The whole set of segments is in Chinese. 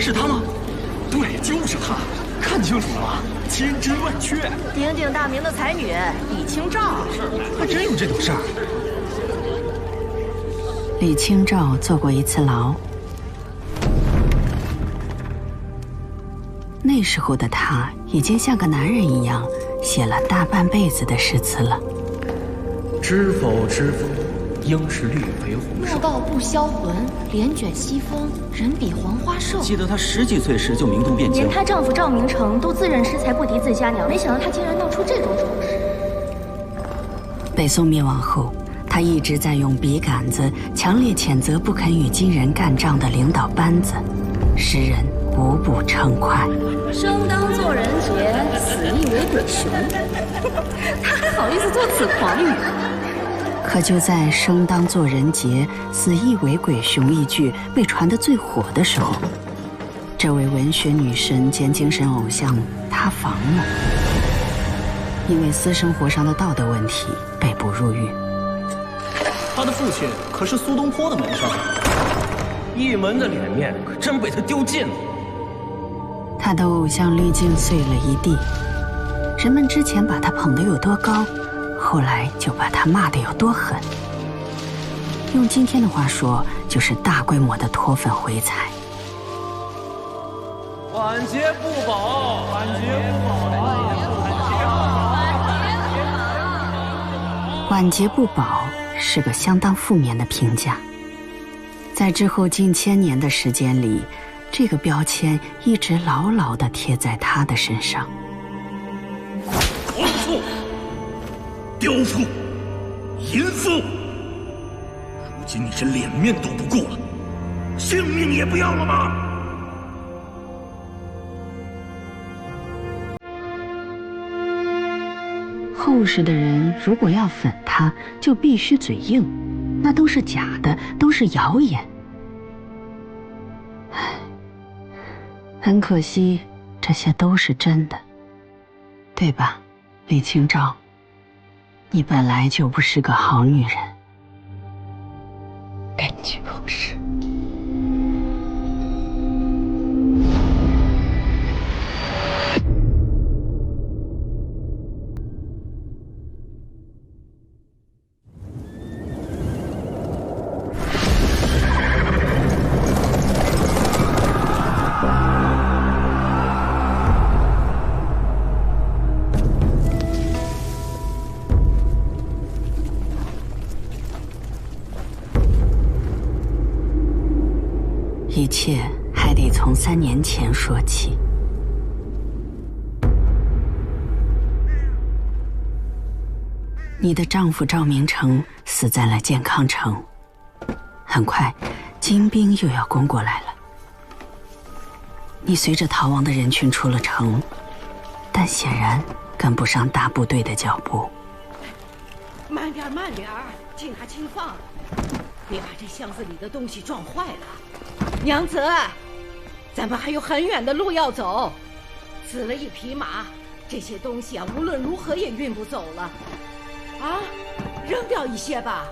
是他吗？对，就是他，看清楚了吗？千真万确。鼎鼎大名的才女李清照，还真有这种事儿。李清照坐过一次牢，那时候的他已经像个男人一样写了大半辈子的诗词了。知否知否，应是绿肥红瘦。莫道不销魂，帘卷西风，人比黄花瘦。记得她10几岁时就名动汴京，连她丈夫赵明诚都自认诗才不敌自家娘，没想到她竟然闹出这种丑事。北宋灭亡后，他一直在用笔杆子强烈谴责不肯与金人干仗的领导班子，诗人无不称快。生当作人杰，死亦为鬼雄。他还好意思作此狂语？可就在生当作人杰，死亦为鬼雄一句被传得最火的时候，这位文学女神兼精神偶像塌房了，因为私生活上的道德问题被捕入狱。他的父亲可是苏东坡的门生，一门的脸面可真被他丢尽了。他的偶像滤镜碎了一地，人们之前把他捧得有多高，后来就把他骂得有多狠。用今天的话说，就是大规模的脱粉回踩。晚节不保，晚节不保，晚节不保是个相当负面的评价。在之后近千年的时间里，这个标签一直牢牢地贴在他的身上。狂妇、刁妇、淫妇，如今你这脸面都不顾了，性命也不要了吗？后世的人如果要粉他，就必须嘴硬，那都是假的，都是谣言。唉，很可惜，这些都是真的，对吧，李清照？你本来就不是个好女人。根据后世。一切还得从3年前说起。你的丈夫赵明诚死在了健康城，很快，金兵又要攻过来了。你随着逃亡的人群出了城，但显然跟不上大部队的脚步。慢点，慢点，轻拿轻放，别把这箱子里的东西撞坏了。娘子，咱们还有很远的路要走，死了一匹马，这些东西啊，无论如何也运不走了。啊，扔掉一些吧。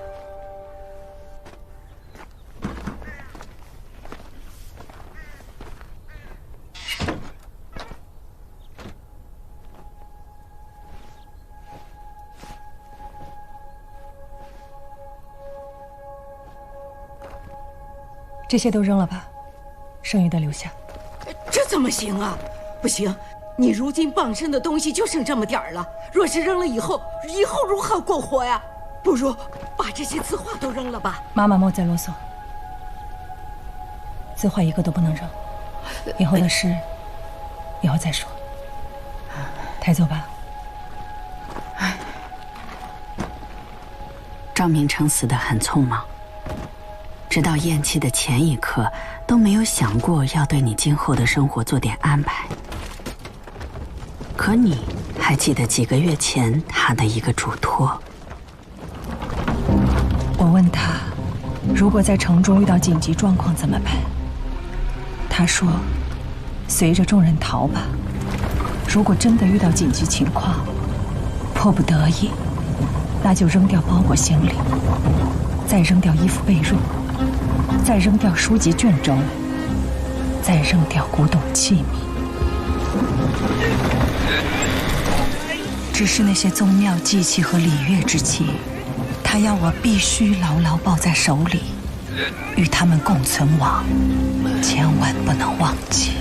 这些都扔了吧，剩余的留下。这怎么行啊？不行，你如今傍身的东西就剩这么点儿了，若是扔了以后如何过活呀？不如把这些字画都扔了吧。妈妈莫再啰嗦，字画一个都不能扔，以后的事以后再说。抬走吧。赵明诚死得很匆忙，直到咽气的前一刻都没有想过要对你今后的生活做点安排。可你还记得几个月前他的一个嘱托？我问他，如果在城中遇到紧急状况怎么办？他说，随着众人逃吧。如果真的遇到紧急情况，迫不得已，那就扔掉包裹行李，再扔掉衣服被褥，再扔掉书籍卷轴，再扔掉古董器皿。只是那些宗庙祭器和礼乐之器，他要我必须牢牢抱在手里，与他们共存亡，千万不能忘记。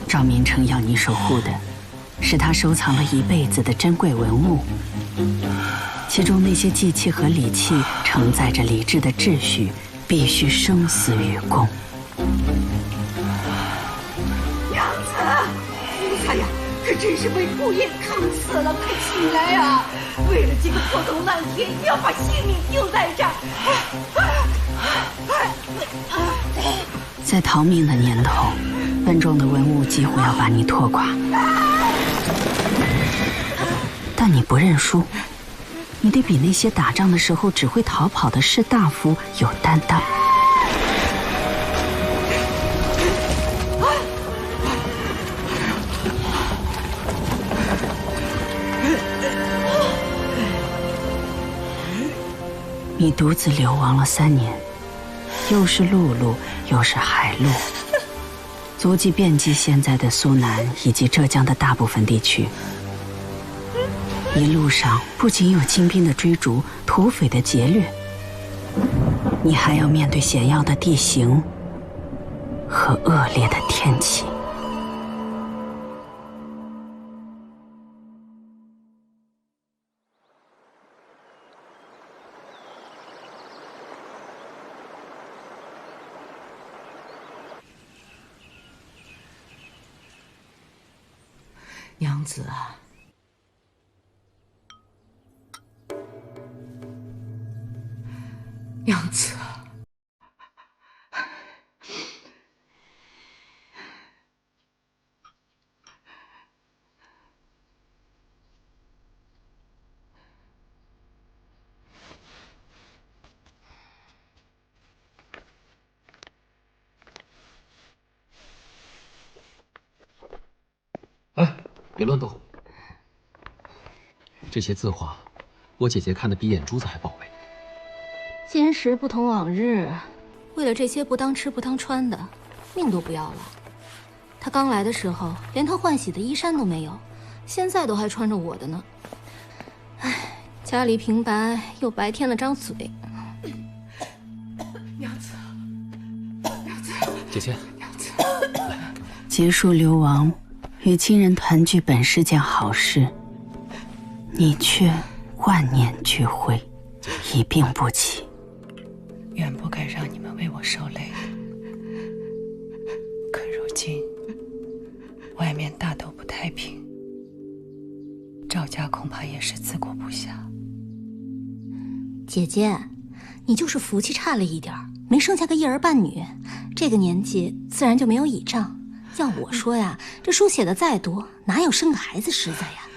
赵明诚要你守护的，是他收藏了一辈子的珍贵文物，其中那些祭器和礼器承载着理智的秩序，必须生死与共。娘子，哎呀，可真是被顾砚坑死了！快起来呀！为了这个破铜烂铁，你要把性命丢在这儿！在逃命的年头，笨重的文物几乎要把你拖垮，但你不认输，你得比那些打仗的时候只会逃跑的士大夫有担当。你独自流亡了3年，又是陆路，又是海路，足迹遍及现在的苏南以及浙江的大部分地区。一路上不仅有金兵的追逐、土匪的劫掠，你还要面对险要的地形和恶劣的天气。娘子啊，娘子啊，哎，别乱动。这些字画，我姐姐看得比眼珠子还宝贝。今时不同往日，为了这些不当吃不当穿的，命都不要了。他刚来的时候，连套换洗的衣衫都没有，现在都还穿着我的呢。唉，家里平白又白添了张嘴。娘子，娘子，姐姐，娘子，结束流亡，与亲人团聚本是件好事，你却万念俱灰，一病不起。原不该让你们为我受累，可如今外面大都不太平，赵家恐怕也是自顾不暇。姐姐，你就是福气差了一点儿，没生下个一儿半女，这个年纪自然就没有倚仗。要我说呀，这书写的再多，哪有生个孩子实在呀？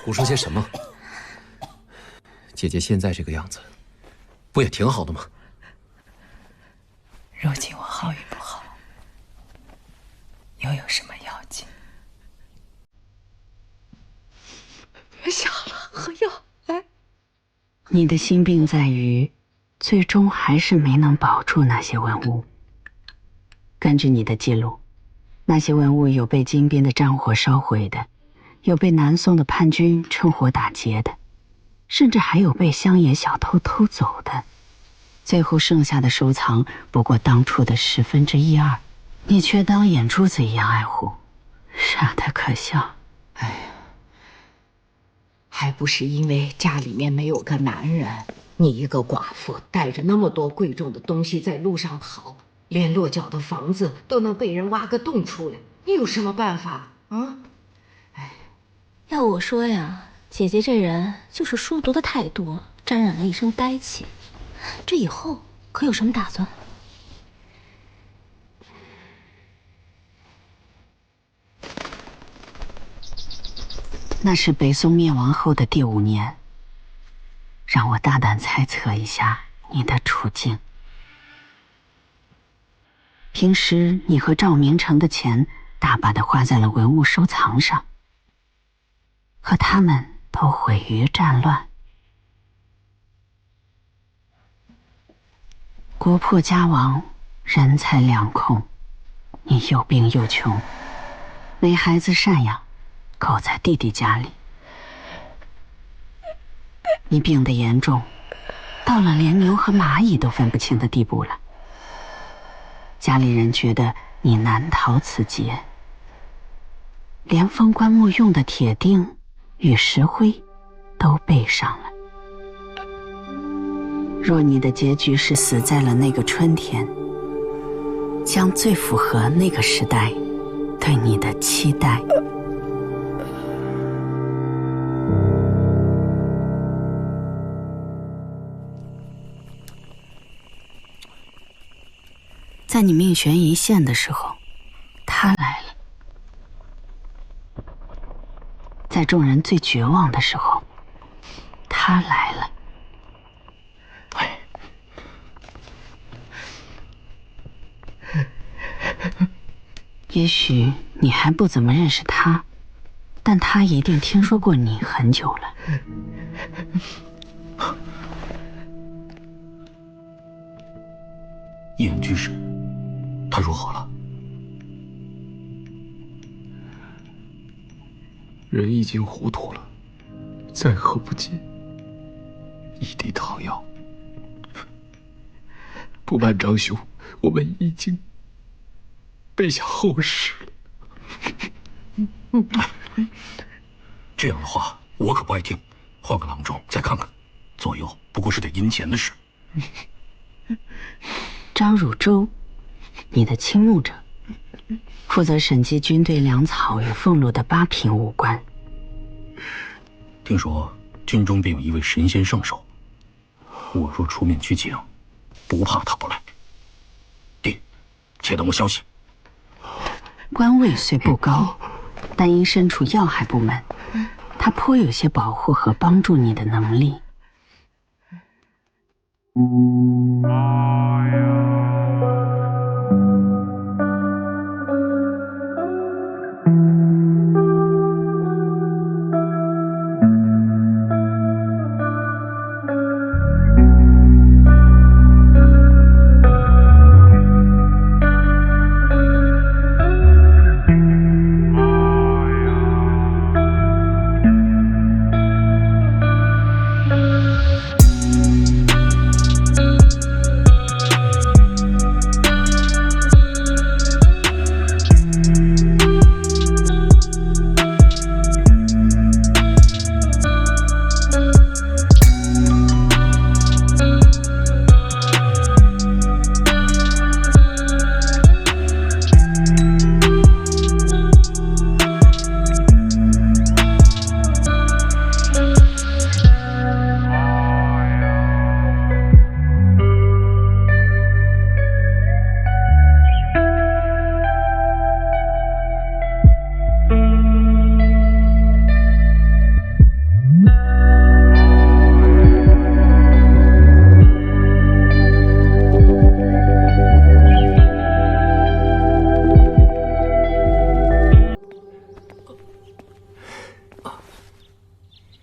胡说些什么？姐姐现在这个样子，不也挺好的吗？如今我好与不好，又有什么要紧？别想了，喝药。来，你的心病在于，最终还是没能保住那些文物。根据你的记录，那些文物有被金边的战火烧毁的，有被南宋的叛军趁火打劫的，甚至还有被乡野小偷偷走的。最后剩下的收藏不过当初的1/10，你却当眼珠子一样爱护，傻得可笑。哎呀，还不是因为家里面没有个男人，你一个寡妇带着那么多贵重的东西在路上跑，连落脚的房子都能被人挖个洞出来，你有什么办法啊？哎，要我说呀，姐姐这人就是书读的太多，沾染了一身呆气。这以后可有什么打算？那是北宋灭亡后的第5年，让我大胆猜测一下你的处境。平时你和赵明诚的钱大把的花在了文物收藏上，和他们都毁于战乱。国破家亡，人财两空，你又病又穷，没孩子赡养，狗在弟弟家里。你病得严重，到了连牛和蚂蚁都分不清的地步了。家里人觉得你难逃此劫，连封棺木用的铁钉与石灰都备上了。若你的结局是死在了那个春天，将最符合那个时代对你的期待。在你命悬一线的时候，他来了；在众人最绝望的时候，他来了。也许你还不怎么认识他，但他一定听说过你很久了。易安居士，他如何了？人已经糊涂了，再喝不进一滴汤药。不瞒张兄，我们已经备下后事了。这样的话，我可不爱听。换个郎中再看看，左右不过是点银钱的事。张汝舟，你的倾慕者，负责审计军队粮草与俸禄的8品武官。听说军中便有一位神仙圣手，我若出面去请，不怕他不来。弟，且等我消息。官位虽不高，但因身处要害部门，他颇有些保护和帮助你的能力。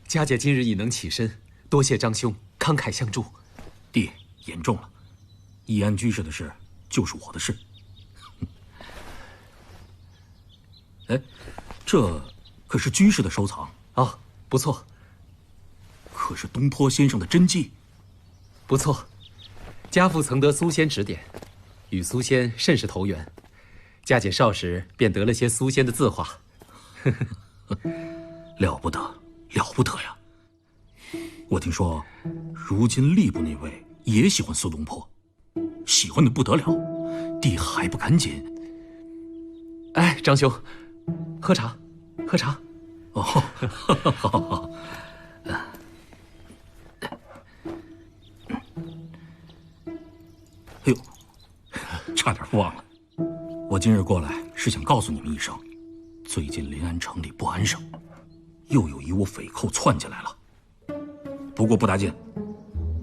佳姐今日已能起身，多谢张兄慷慨相助。弟，言重了，易安居士的事就是我的事。哎，这可是居士的收藏啊，不错。可是东坡先生的真迹，不错。家父曾得苏仙指点，与苏仙甚是投缘。佳姐少时便得了些苏仙的字画。了不得，了不得呀！我听说，如今吏部那位也喜欢苏东坡，喜欢的不得了。弟还不赶紧？哎，张兄，喝茶，喝茶。哦，好好好。哎呦，差点忘了，我今日过来是想告诉你们一声，最近临安城里不安生，又有一窝匪寇窜进来了。不过不大惊，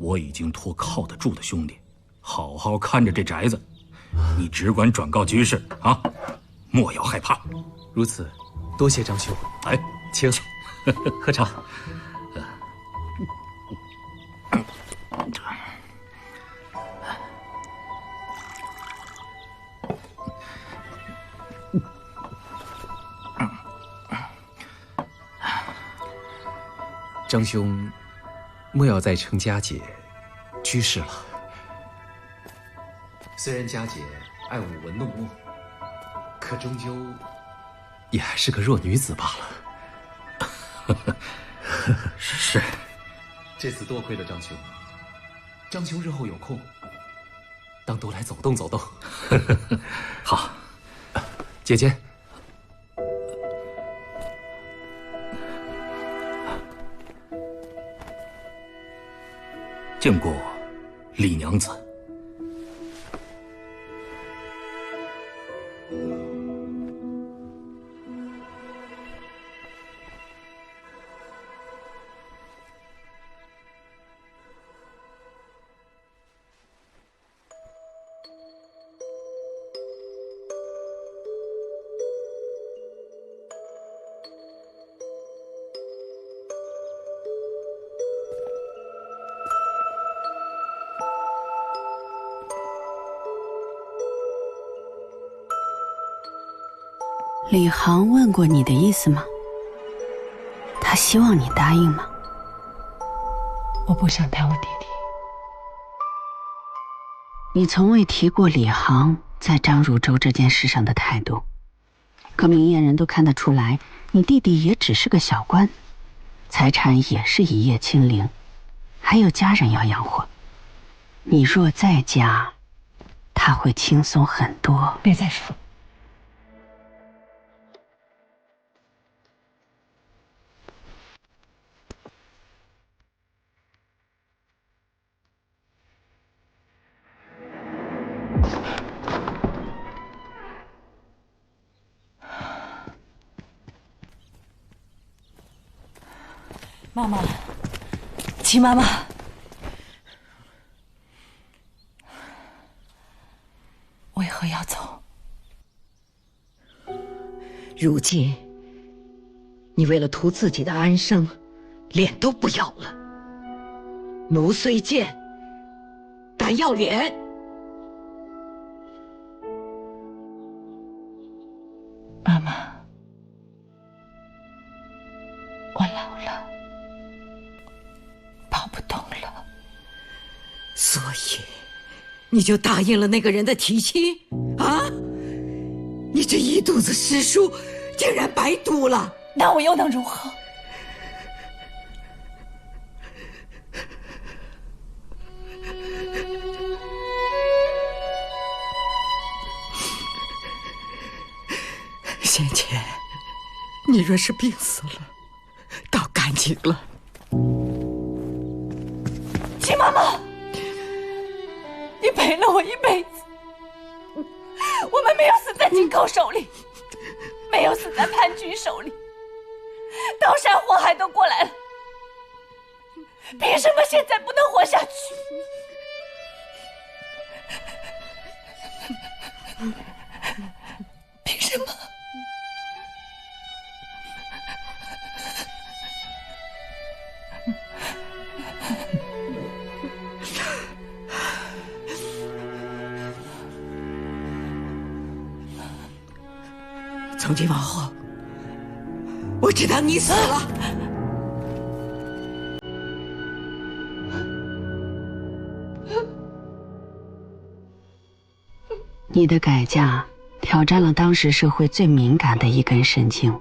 我已经托靠得住的兄弟，好好看着这宅子。你只管转告居士啊，莫要害怕。如此，多谢张兄。哎，请，喝茶。张兄，莫要再称佳姐居士了。虽然佳姐爱舞文弄墨，可终究也还是个弱女子罢了。是。这次多亏了张兄，张兄日后有空，当多来走动走动。好，姐姐。见过李娘子。李航问过你的意思吗？他希望你答应吗？我不想带我弟弟。你从未提过李航在张汝舟这件事上的态度，可明眼人都看得出来，你弟弟也只是个小官，财产也是一夜清零，还有家人要养活。你若再嫁，他会轻松很多。别再说。妈妈，齐妈妈，为何要走？如今，你为了图自己的安生，脸都不要了。奴虽贱，但要脸。妈妈，我老了。跑不动了，所以你就答应了那个人的提亲啊？你这一肚子诗书竟然白读了，那我又能如何？先前你若是病死了，倒干净了。齐妈妈，你陪了我一辈子，我们没有死在京口手里，没有死在叛军手里，刀山火海都过来了，凭什么现在不能活下去？凭什么？从今往后，我只当你死了。你的改嫁挑战了当时社会最敏感的一根神经。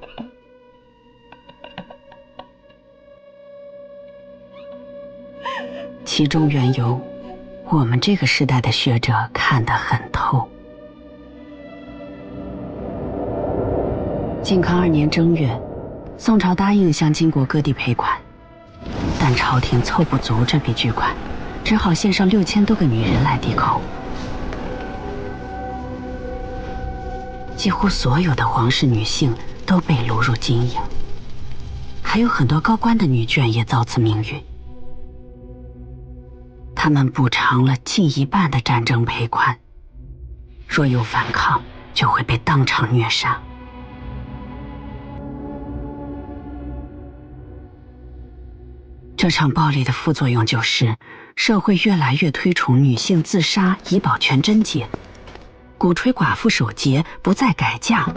其中缘由，我们这个时代的学者看得很透。靖康2年正月，宋朝答应向金国各地赔款，但朝廷凑不足这笔巨款，只好献上6000多个女人来抵扣。几乎所有的皇室女性都被掳入金营，还有很多高官的女眷也遭此命运。他们补偿了近1半的战争赔款，若有反抗，就会被当场虐杀。这场暴力的副作用就是，社会越来越推崇女性自杀以保全贞洁，鼓吹寡妇守节，不再改嫁。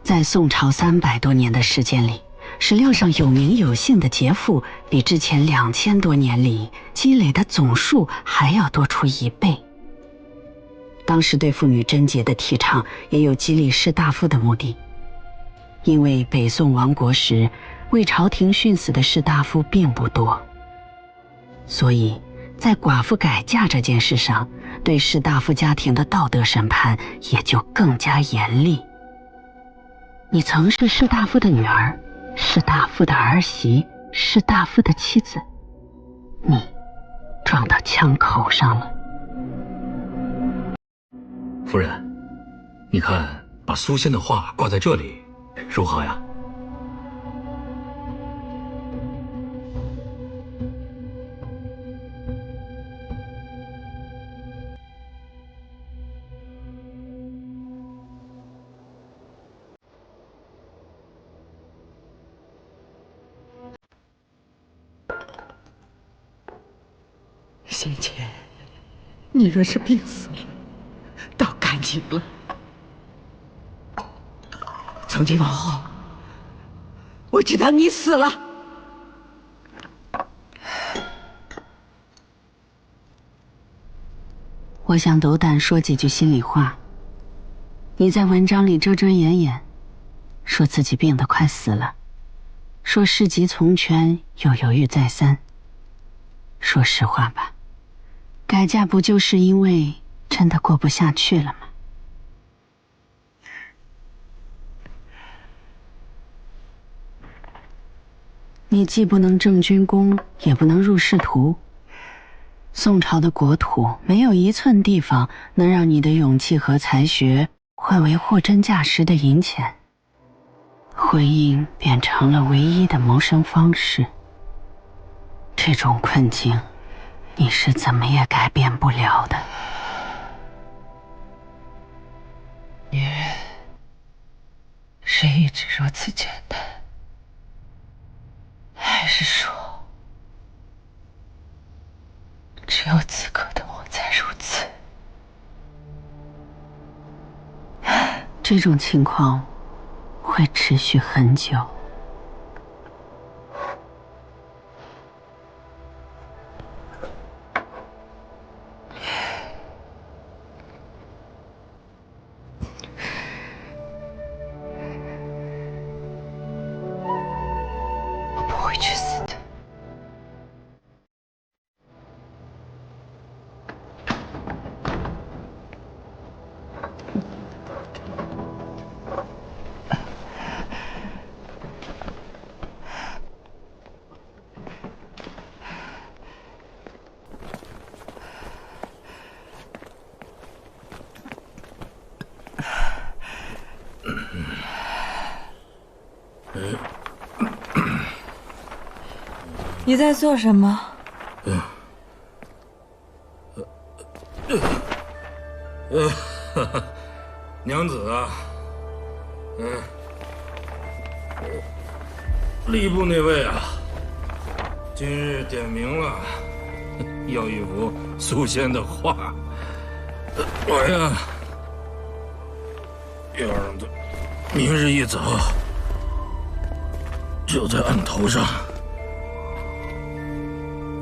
在宋朝300多年的时间里，史料上有名有姓的劫妇比之前2000多年里积累的总数还要多出1倍。当时对妇女贞洁的提倡也有激励士大夫的目的，因为北宋亡国时为朝廷殉死的士大夫并不多，所以在寡妇改嫁这件事上，对士大夫家庭的道德审判也就更加严厉。你曾是士大夫的女儿，士大夫的儿媳，士大夫的妻子，你撞到枪口上了。夫人，你看把苏仙的画挂在这里如何呀？仙倩，你若是病死了，倒干净了。从今往后，我知道你死了。我想斗胆说几句心里话。你在文章里遮遮掩掩，说自己病得快死了，说事急从权又犹豫再三。说实话吧，改嫁不就是因为真的过不下去了吗？你既不能正军功，也不能入仕途。宋朝的国土没有1寸地方能让你的勇气和才学换为货真价实的银钱，婚姻变成了唯一的谋生方式。这种困境，你是怎么也改变不了的。女人是一直如此简单，还是说，只有此刻的我才如此？这种情况会持续很久。我不会去死的。你在做什么？娘子啊，吏部那位啊，今日点名了，要一幅苏仙的画，我呀，要让他明日一早就在案头上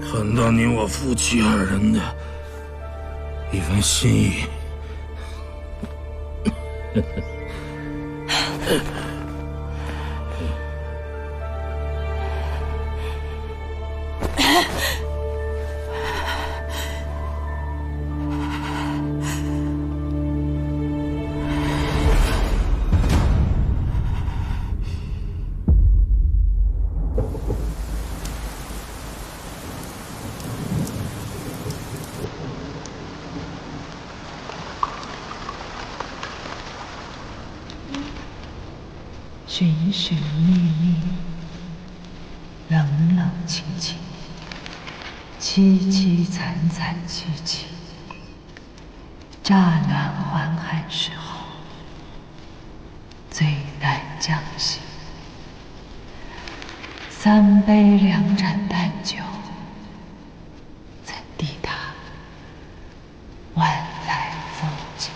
看到你我夫妻2人的一份心意。寻寻觅觅，冷冷清清，凄凄惨惨戚戚，乍暖还寒时候，最难将息。3杯2盏淡酒，怎抵达万载风景？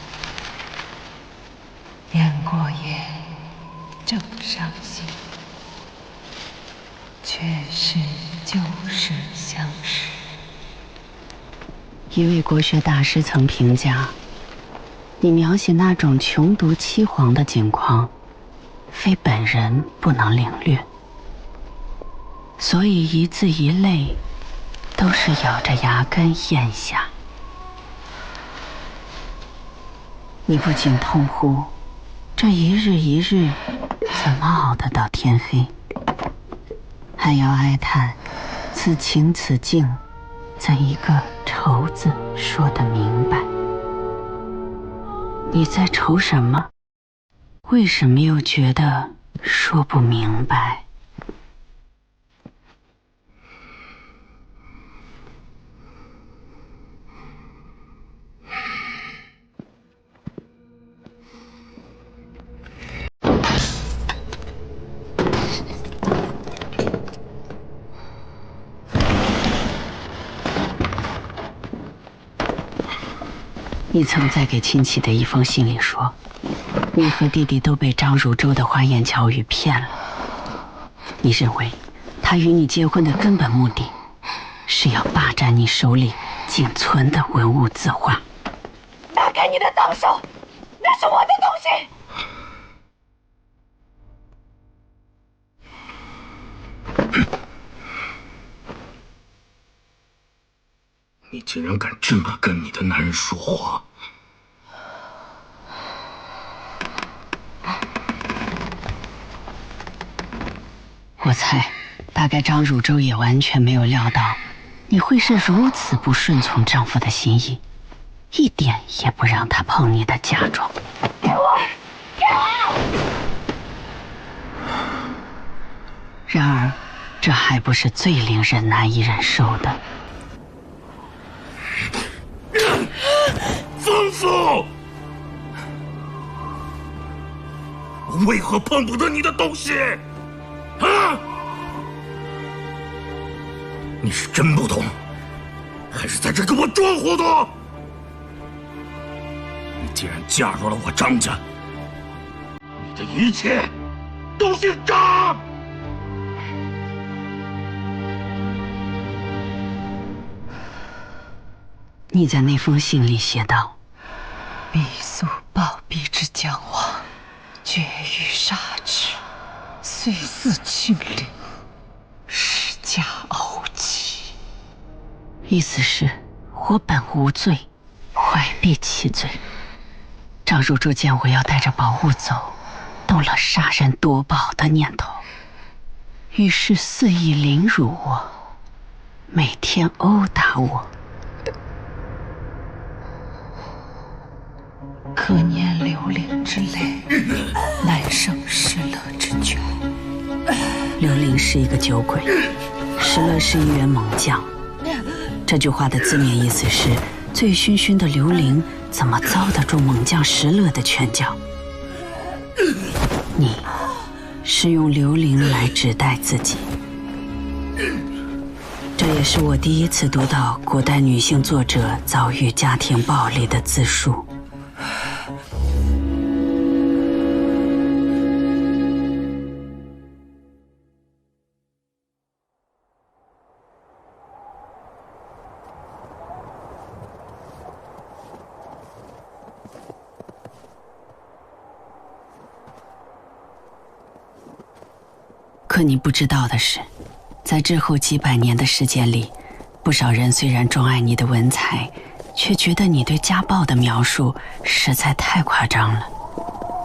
言过眼，正伤心，却是旧时相识。一位国学大师曾评价，你描写那种穷毒凄惶的景况，非本人不能领略，所以一字一泪都是咬着牙根咽下。你不仅痛呼这一日一日怎么熬得到天黑，还要哀叹此情此境怎一个愁字说得明白。你在愁什么？为什么又觉得说不明白？你曾在给亲戚的一封信里说，你和弟弟都被张汝舟的花言巧语骗了。你认为他与你结婚的根本目的是要霸占你手里仅存的文物字画。拿开你的脏手，那是我的东西。你竟然敢这么跟你的男人说话！我猜，大概张汝舟也完全没有料到，你会是如此不顺从丈夫的心意，一点也不让他碰你的嫁妆。给我！给我！然而，这还不是最令人难以忍受的。疯妇，我为何碰不得你的东西？啊！你是真不懂，还是在这跟我装糊涂？你既然嫁入了我张家，你的一切都是渣！你在那封信里写道：必速暴毙之将亡，绝欲杀之，虽似亲陵，实加怄气。意思是我本无罪，怀璧其罪。张汝舟见我要带着宝物走，动了杀人夺宝的念头，于是肆意凌辱我，每天殴打我。可念刘伶之泪，难胜石勒之拳。刘伶是一个酒鬼，石勒是一员猛将。这句话的字面意思是，醉醺醺的刘伶怎么遭得住猛将石勒的拳脚？你是用刘伶来指代自己。这也是我第一次读到古代女性作者遭遇家庭暴力的自述。可你不知道的是，在之后几百年的时间里，不少人虽然钟爱你的文采，却觉得你对家暴的描述实在太夸张了，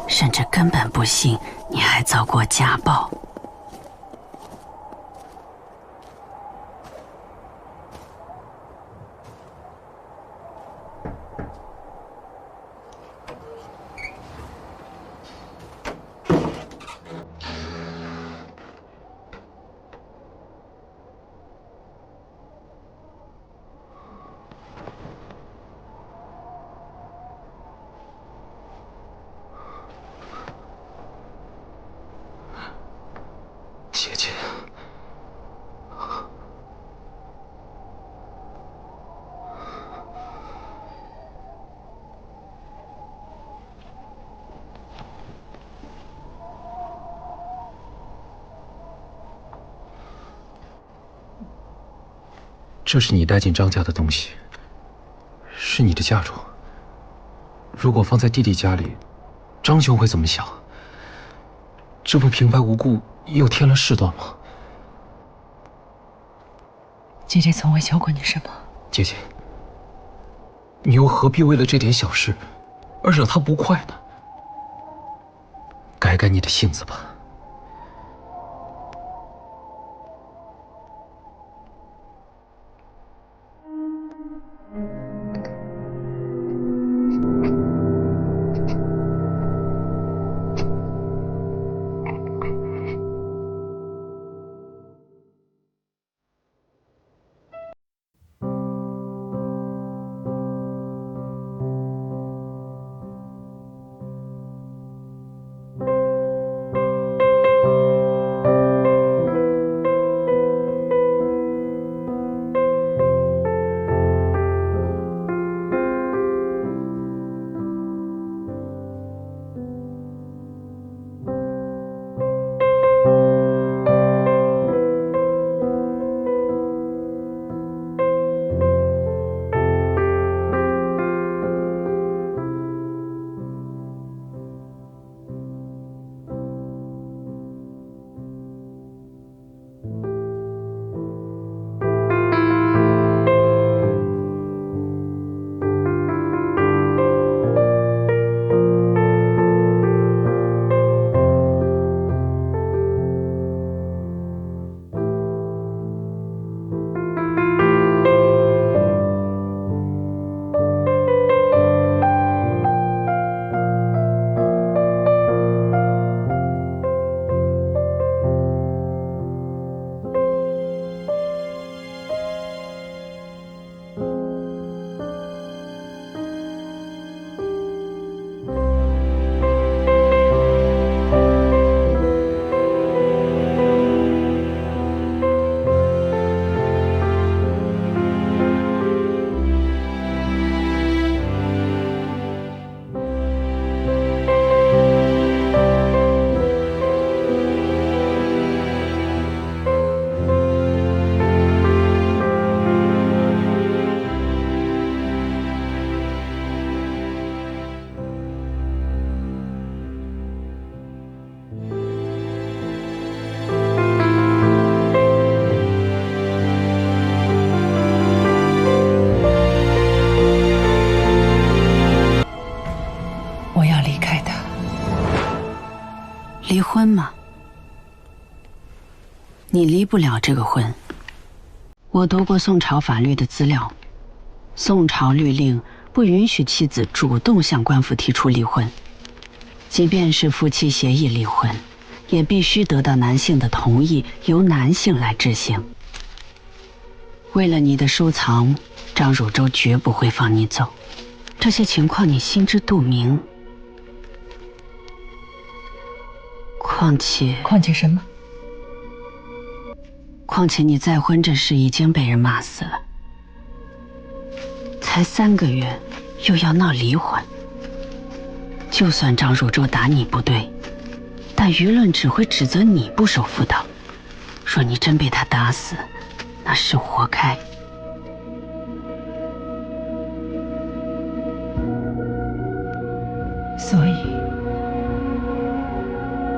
甚至根本不信你还遭过家暴。姐姐，这是你带进张家的东西，是你的嫁妆。如果放在弟弟家里，张兄会怎么想？这不平白无故又添了事端吗？姐姐从未教过你什么。姐姐，你又何必为了这点小事而惹他不快呢？改改你的性子吧。离婚吗？你离不了这个婚。我读过宋朝法律的资料，宋朝律令不允许妻子主动向官府提出离婚，即便是夫妻协议离婚，也必须得到男性的同意，由男性来执行。为了你的收藏，张汝舟绝不会放你走，这些情况你心知肚明。况且什么？况且你再婚这事已经被人骂死了，才3个月又要闹离婚。就算张汝舟打你不对，但舆论只会指责你不守妇道，说你真被他打死，那是活该。所以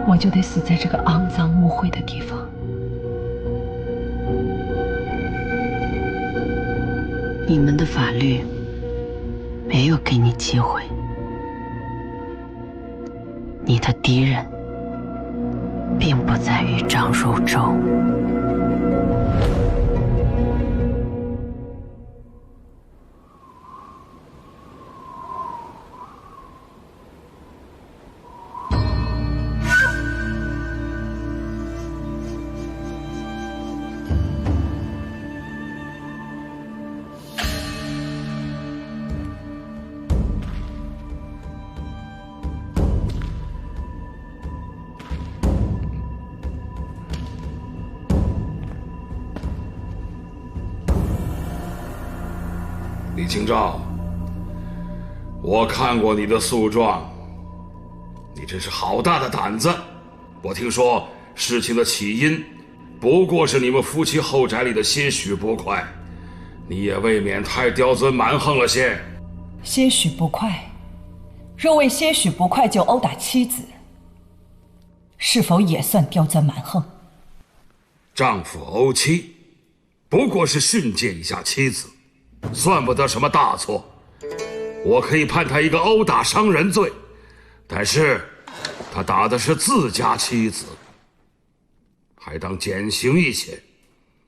我就得死在这个肮脏污秽的地方。你们的法律没有给你机会，你的敌人并不在于张汝舟。李清照，我看过你的诉状，你真是好大的胆子！我听说事情的起因，不过是你们夫妻后宅里的些许不快，你也未免太刁钻蛮横了些。些许不快，若为些许不快就殴打妻子，是否也算刁钻蛮横？丈夫殴妻，不过是训诫一下妻子，算不得什么大错。我可以判他一个殴打伤人罪，但是他打的是自家妻子，还当减刑一些。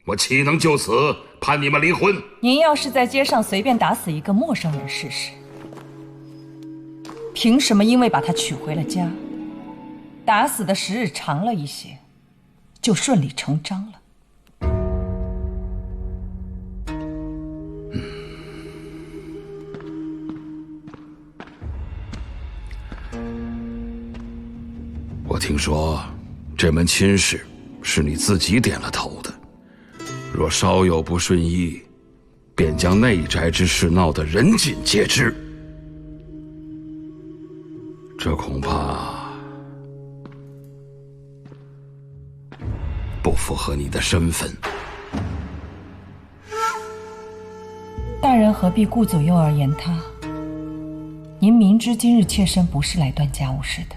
我岂能就此判你们离婚？您要是在街上随便打死一个陌生人试试，凭什么因为把他娶回了家，打死的时日长了一些，就顺理成章了？我听说这门亲事是你自己点了头的，若稍有不顺意，便将内宅之事闹得人尽皆知，这恐怕不符合你的身份。大人何必顾左右而言他？您明知今日妾身不是来断家务事的。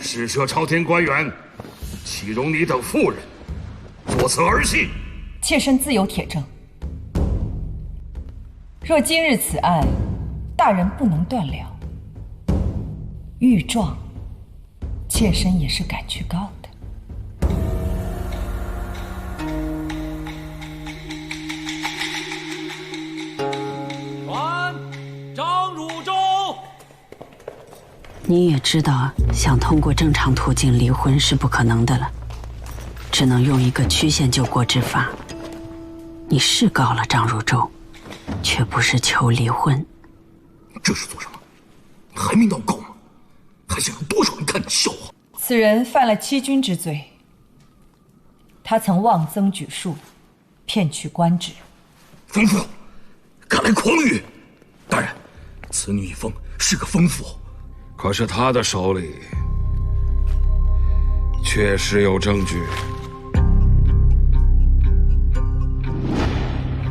施舍朝廷官员，岂容你等妇人作此儿戏？妾身自有铁证。若今日此案，大人不能断了，御状，妾身也是敢去告的。传张汝州。你也知道，想通过正常途径离婚是不可能的了，只能用一个曲线救国之法。你是告了张汝州，却不是求离婚。这是做什么？还没闹够吗？还想让多少人看你笑话？此人犯了欺君之罪，他曾妄增举数，骗取官职。疯妇，敢来诳语！大人，此女一封是个疯妇，可是他的手里确实有证据。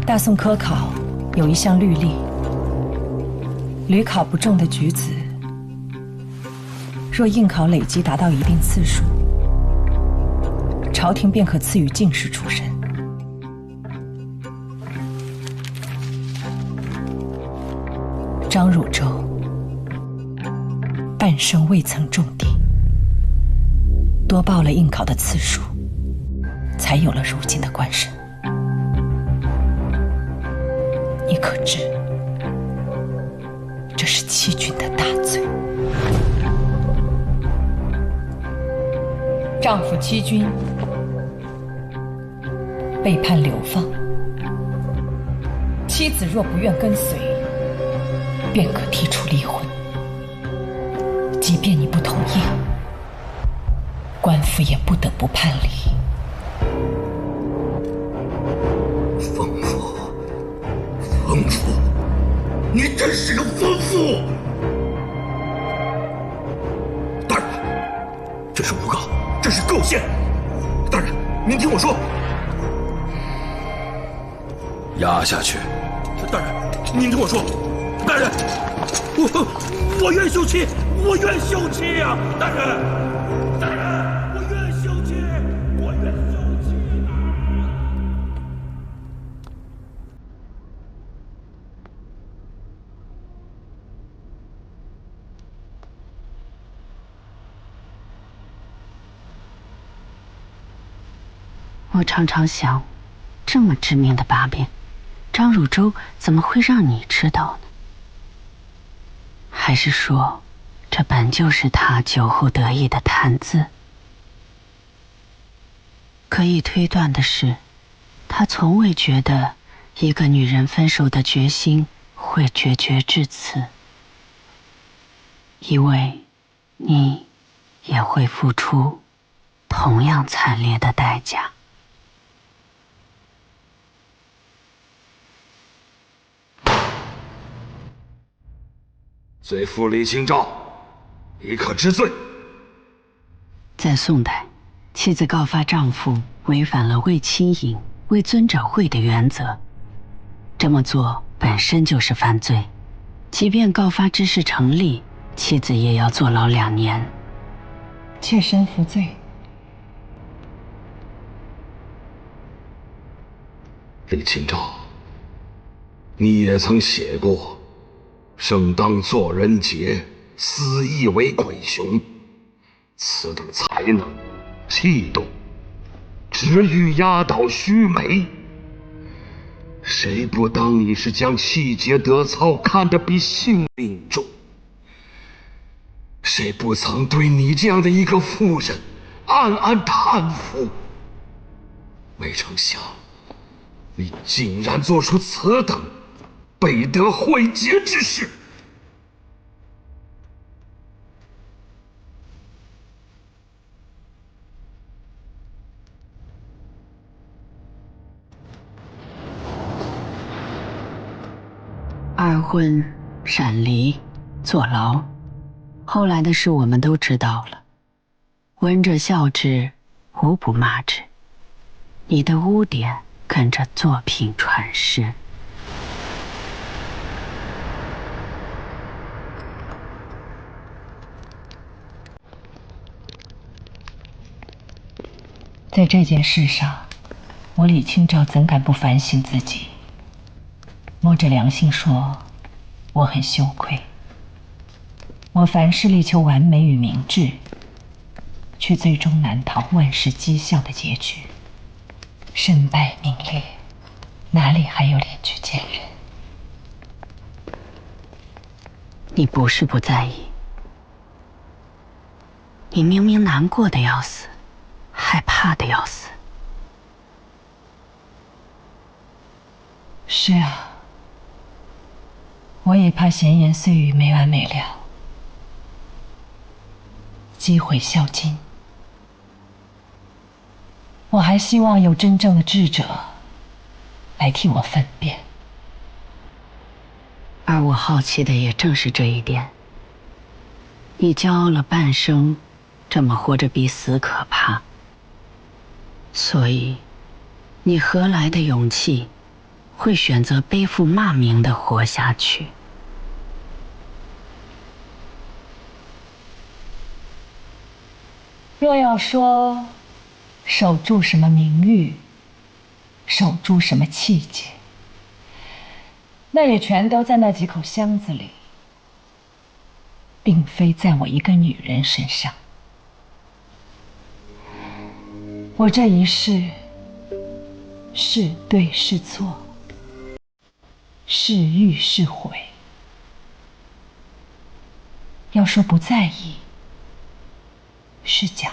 大宋科考有一项律例，屡考不中的举子，若应考累积达到一定次数，朝廷便可赐予进士出身。张汝州半生未曾中第，多报了应考的次数，才有了如今的官身。你可知，这是欺君的大罪。丈夫欺君，被判流放；妻子若不愿跟随，便可提出离婚。即便你不同意，官府也不得不判离。疯妇，疯妇，你真是个疯妇！大人，这是诬告，这是构陷。大人，您听我说。压下去。大人，您听我说。大人，我愿休妻，我愿休妻呀！大人，大人，我愿休妻，我愿休妻啊！我常常想，这么致命的把柄，张汝州怎么会让你知道呢？还是说，这本就是他酒后得意的谈资？可以推断的是，他从未觉得一个女人分手的决心会决绝至此，因为你也会付出同样惨烈的代价。罪妇李清照，一可知罪。在宋代，妻子告发丈夫违反了为妻隐、为尊者讳的原则，这么做本身就是犯罪。即便告发之事成立，妻子也要坐牢2年。妾身服罪。李清照，你也曾写过“正当作人杰，私亦为鬼雄”，此等才能、气度，只欲压倒须眉。谁不当你是将气节德操看得比性命重？谁不曾对你这样的一个妇人暗暗叹服？没成想，你竟然做出此等背德毁节之事！二婚、闪离、坐牢，后来的事我们都知道了。闻者笑之，无不骂之。你的污点跟着作品传世。在这件事上，我李清照怎敢不反省自己？摸着良心说，我很羞愧。我凡事力求完美与明智，却最终难逃万事讥笑的结局。身败名裂，哪里还有脸去见人？你不是不在意，你明明难过的要死，害怕的要死。是啊，我也怕闲言碎语没完没了，积毁孝经。我还希望有真正的智者来替我分辨。而我好奇的也正是这一点。你骄傲了半生，这么活着比死可怕，所以你何来的勇气会选择背负骂名的活下去？若要说守住什么名誉，守住什么气节，那也全都在那几口箱子里，并非在我一个女人身上。我这一世，是对是错，是欲是悔，要说不在意，是假。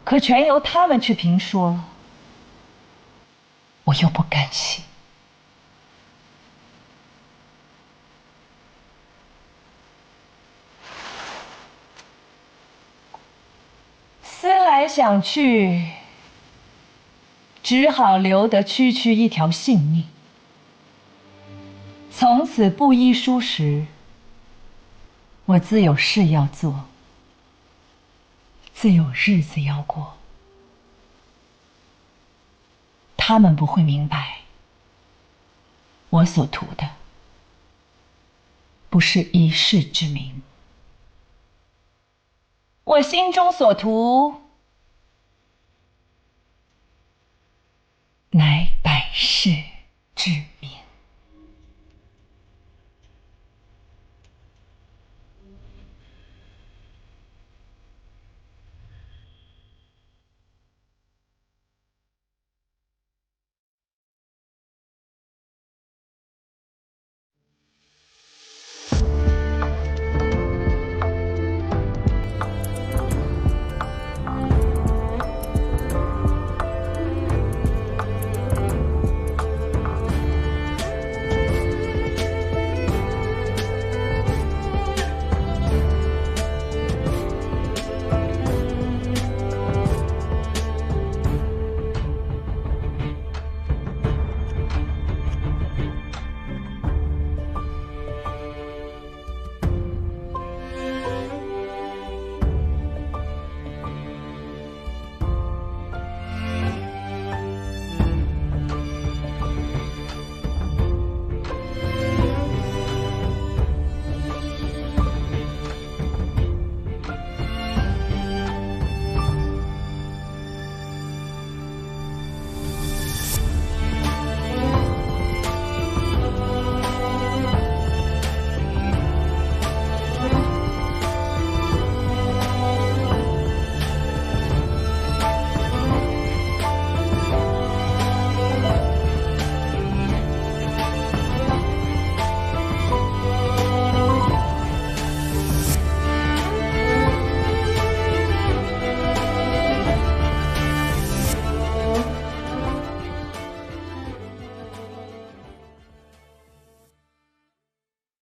可全由他们去评说，我又不甘心。思来想去，只好留得区区一条性命。从此布衣书食，我自有事要做，自有日子要过。他们不会明白，我所图的不是一世之名，我心中所图